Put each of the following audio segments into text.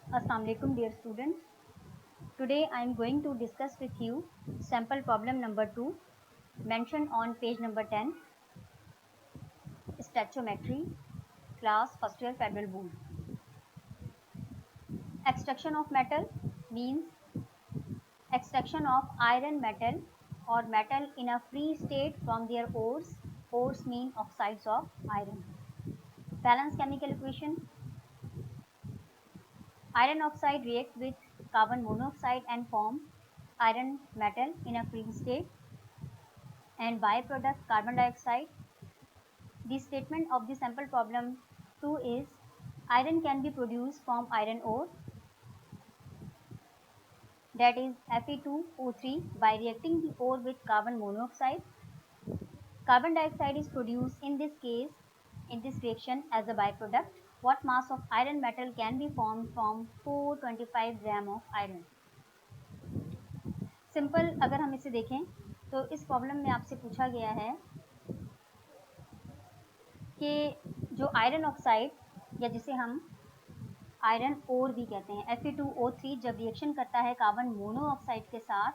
Assalamualaikum dear students. Today I am going to discuss with you sample problem number 2 mentioned on page number 10, Stoichiometry, class first year Federal Board. Extraction of metal means extraction of iron metal or metal in a free state from their ores. Ores mean oxides of iron. Balance chemical equation. Iron oxide react with carbon monoxide and form iron metal in a free state, and byproduct carbon dioxide. The statement of the sample problem 2 is iron can be produced from iron ore, that is Fe2O3, by reacting the ore with carbon monoxide. Carbon dioxide is produced in this case in this reaction as a byproduct. What mass of iron metal can be formed from 425 gram of iron? Simple अगर हम इसे देखें तो इस problem में आपसे पूछा गया है कि जो आयरन ऑक्साइड या जिसे हम आयरन ओर भी कहते हैं Fe2O3 जब रिएक्शन करता है कार्बन मोनोऑक्साइड के साथ,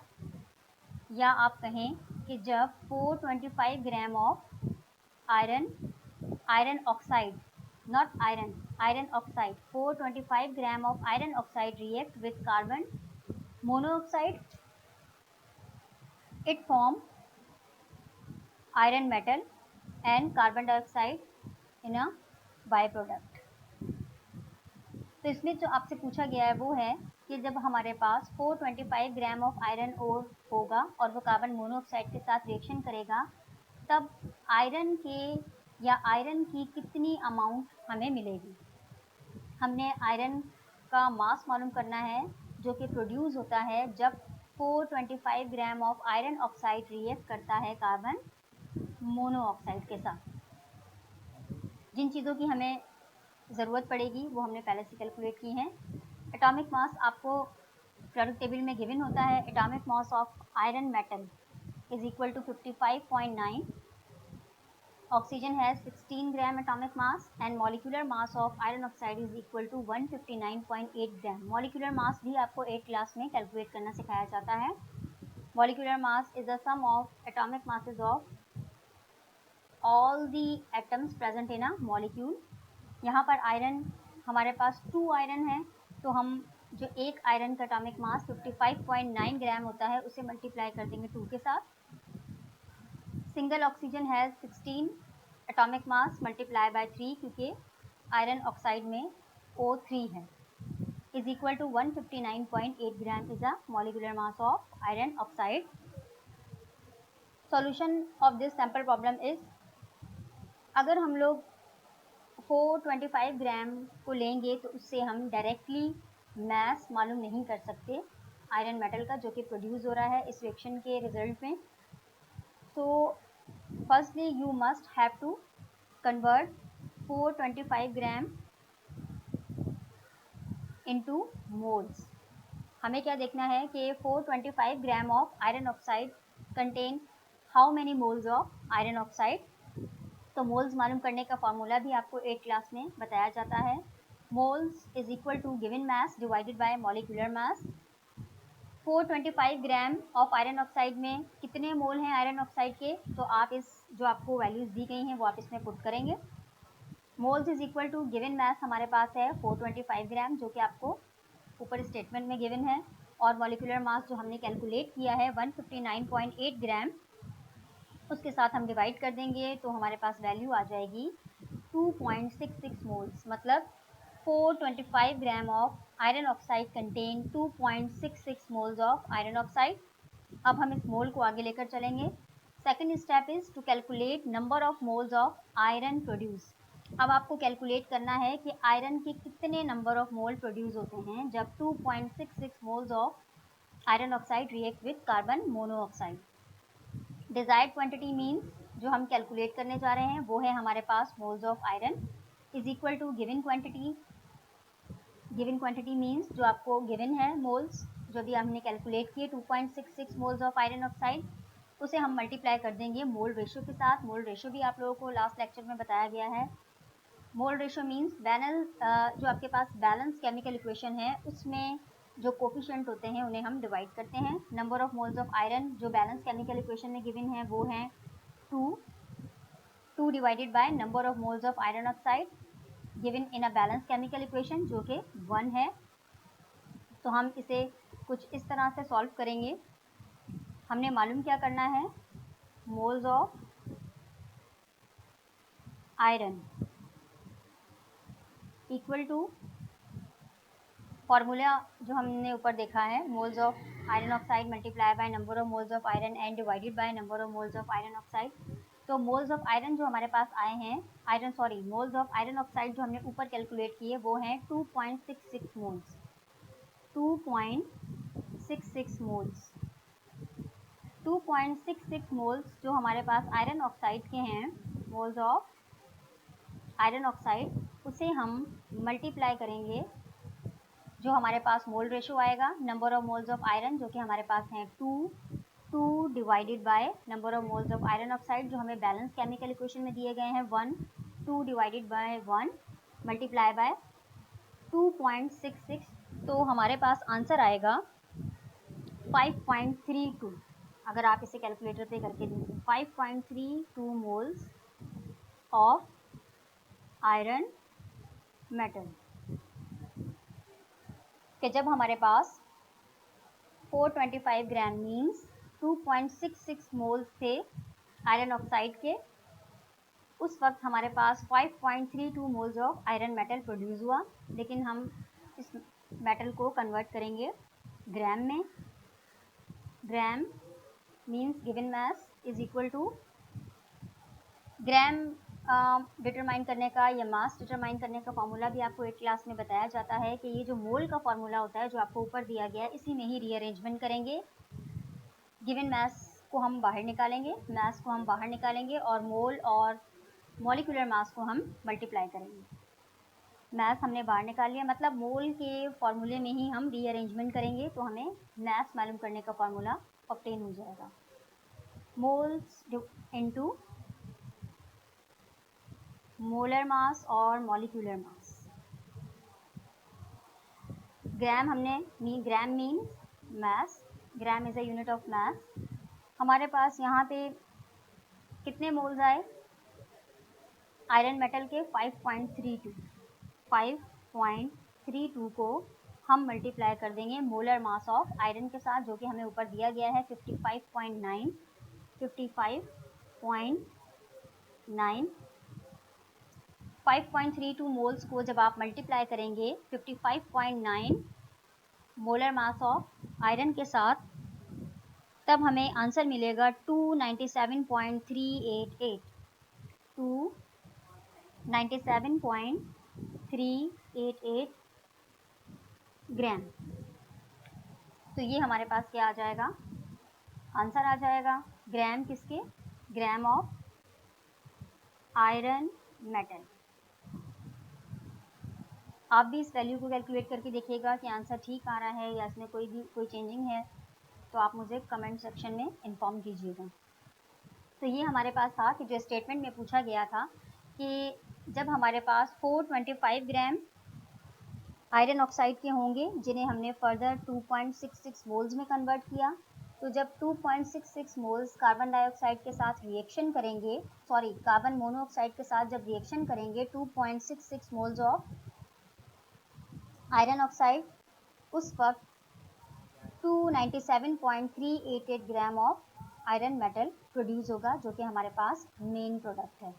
या आप कहें कि जब 425 gram of iron oxide, not iron oxide, 425 gram of iron oxide react with carbon monoxide, it form iron metal and carbon dioxide in a by product. तो इसमें जो आपसे पूछा गया है वो है कि जब हमारे पास 425 ग्राम ऑफ आयरन ओर होगा और वो कार्बन मोनोऑक्साइड के साथ रिएक्शन करेगा, तब आयरन के या आयरन की कितनी अमाउंट हमें मिलेगी। हमने आयरन का मास मालूम करना है जो कि प्रोड्यूस होता है जब 425 gram of iron oxide react करता है कार्बन मोनोऑक्साइड के साथ। जिन चीज़ों की हमें ज़रूरत पड़ेगी वो हमने पहले से कैलकुलेट की हैं। एटॉमिक मास आपको प्रोडक्ट टेबल में गिवन होता है। Atomic mass of iron metal is equal to 55.9, oxygen has 16 gram atomic mass and molecular mass of iron oxide is equal to 159.8 gram. Molecular mass भी आपको 8th class में calculate करना सिखाया जाता है। Molecular mass is the sum of atomic masses of all the atoms present in a molecule. यहाँ पर iron हमारे पास 2 आयरन है, तो हम जो एक आयरन का एटॉमिक मास 55.9 ग्राम होता है उसे मल्टीप्लाई कर देंगे 2 के साथ। Single oxygen has 16 atomic mass multiply by 3, क्योंकि आयरन ऑक्साइड में O3 है, is equal to 159.8 gram is a molecular mass of iron oxide. Solution of this sample problem is, अगर हम लोग 425 ग्राम को लेंगे तो उससे हम डायरेक्टली मास मालूम नहीं कर सकते आयरन मेटल का जो कि प्रोड्यूस हो रहा है इस रिएक्शन के रिजल्ट में। तो firstly you must have to convert 425 gram into moles. हमें क्या देखना है कि 425 gram of iron oxide contain how many moles of iron oxide. तो मोल्स मालूम करने का फॉर्मूला भी आपको 8th क्लास में बताया जाता है। Moles is equal to given mass divided by molecular mass. 425 gram of iron oxide में कितने मोल हैं आयरन ऑक्साइड के, तो आप इस जो आपको वैल्यूज दी गई हैं वो आप इसमें पुट करेंगे। Moles is equal to given mass हमारे पास है 425 ग्राम जो कि आपको ऊपर स्टेटमेंट में गिवन है, और मॉलिक्यूलर मास जो हमने कैलकुलेट किया है 159.8 ग्राम, उसके साथ हम डिवाइड कर देंगे तो हमारे पास वैल्यू आ जाएगी 2.66 मोल्स। मतलब 425 gram of iron oxide contain 2.66 moles of iron oxide. अब हम इस मोल को आगे लेकर चलेंगे। Second step is to calculate number of moles of iron produce. अब आपको कैलकुलेट करना है कि आयरन के कितने नंबर ऑफ मोल प्रोड्यूस होते हैं जब 2.66 moles of iron oxide react with carbon monoxide. Desired quantity means जो हम कैलकुलेट करने जा रहे हैं वो है हमारे पास moles of iron is equal to given quantity. Given quantity means जो आपको गिवन है मोल्स जो भी हमने कैलकुलेट किए 2.66 मोल्स ऑफ आयरन ऑक्साइड, उसे हम मल्टीप्लाई कर देंगे मोल रेशियो के साथ। मोल रेशियो भी आप लोगों को लास्ट लेक्चर में बताया गया है। मोल रेशियो मीन्स बैलेंस, जो आपके पास बैलेंस केमिकल इक्वेशन है उसमें जो कोफिशिएंट होते हैं उन्हें हम डिवाइड करते हैं। Number of moles of iron जो बैलेंस केमिकल इक्वेशन में गिवन है वो है 2 divided by number of moles of iron oxide given in a balance chemical equation जो कि 1 है। तो हम इसे कुछ इस तरह से सॉल्व करेंगे। हमने मालूम क्या करना है, moles of iron equal to formula जो हमने ऊपर देखा है, moles of iron oxide multiply by number of moles of iron and divided by number of moles of iron oxide. तो मोल्स ऑफ आयरन जो हमारे पास आए हैं, मोल्स ऑफ आयरन ऑक्साइड जो हमने ऊपर कैलकुलेट किए वो हैं 2.66 मोल्स, 2.66 मोल्स। 2.66 मोल्स जो हमारे पास आयरन ऑक्साइड के हैं, मोल्स ऑफ आयरन ऑक्साइड, उसे हम मल्टीप्लाई करेंगे। जो हमारे पास मोल रेशो आएगा, number of moles of iron जो कि हमारे पास हैं 2 divided by number of moles of iron oxide जो हमें बैलेंस केमिकल इक्वेशन में दिए गए हैं 1, 2 डिवाइडेड बाय 1 मल्टीप्लाई बाय 2.66। तो हमारे पास आंसर आएगा 5.32। अगर आप इसे कैलकुलेटर पे करके देखें, 5.32 मोल्स ऑफ आयरन मेटल कि जब हमारे पास 425 ग्राम मीन्स 2.66 मोल्स थे आयरन ऑक्साइड के, उस वक्त हमारे पास 5.32 moles of iron metal produce हुआ। लेकिन हम इस मेटल को कन्वर्ट करेंगे ग्राम में। Gram means given mass is equal to gram. Determine करने का या मास डिटरमाइन करने का फॉर्मूला भी आपको 8th क्लास में बताया जाता है कि ये जो मोल का फॉर्मूला होता है जो आपको ऊपर दिया गया है, इसी में ही रीअरेंजमेंट करेंगे। गिवन मास को हम बाहर निकालेंगे और मोल और मॉलिक्यूलर मास को हम मल्टीप्लाई करेंगे। मास हमने बाहर निकाल लिया, मतलब मोल के फॉर्मूले में ही हम रीअरेंजमेंट करेंगे तो हमें मास मालूम करने का फॉर्मूला ऑब्टेन हो जाएगा। मोल्स इनटू मोलर मास और molecular mass. Gram gram means mass, gram is a unit of mass. हमारे पास यहाँ पे कितने मोल्स आए आयरन मेटल के? 5.32। 5.32 को हम मल्टीप्लाई कर देंगे मोलर मास ऑफ आयरन के साथ जो कि हमें ऊपर दिया गया है 55.9। 5.32 मोल्स को जब आप मल्टीप्लाई करेंगे 55.9 मोलर मास ऑफ आयरन के साथ, तब हमें आंसर मिलेगा 297.388। 297.388 ग्राम। तो ये हमारे पास क्या आ जाएगा, आंसर आ जाएगा। ग्राम किसके? ग्राम ऑफ आयरन मेटल। आप भी इस वैल्यू को कैलकुलेट करके देखिएगा कि आंसर ठीक आ रहा है या इसमें कोई चेंजिंग है, तो आप मुझे कमेंट सेक्शन में इन्फॉर्म कीजिएगा। तो ये हमारे पास था कि जो स्टेटमेंट में पूछा गया था कि जब हमारे पास 425 ग्राम आयरन ऑक्साइड के होंगे जिन्हें हमने फर्दर 2.66 मोल्स में कन्वर्ट किया, तो जब 2.66 मोल्स कार्बन डाइऑक्साइड के साथ रिएक्शन करेंगे, कार्बन मोनोऑक्साइड के साथ जब रिएक्शन करेंगे 2.66 मोल्स ऑफ आयरन ऑक्साइड, उस वक्त 297.388 ग्राम ऑफ आयरन मेटल प्रोड्यूस होगा जो कि हमारे पास मेन प्रोडक्ट है।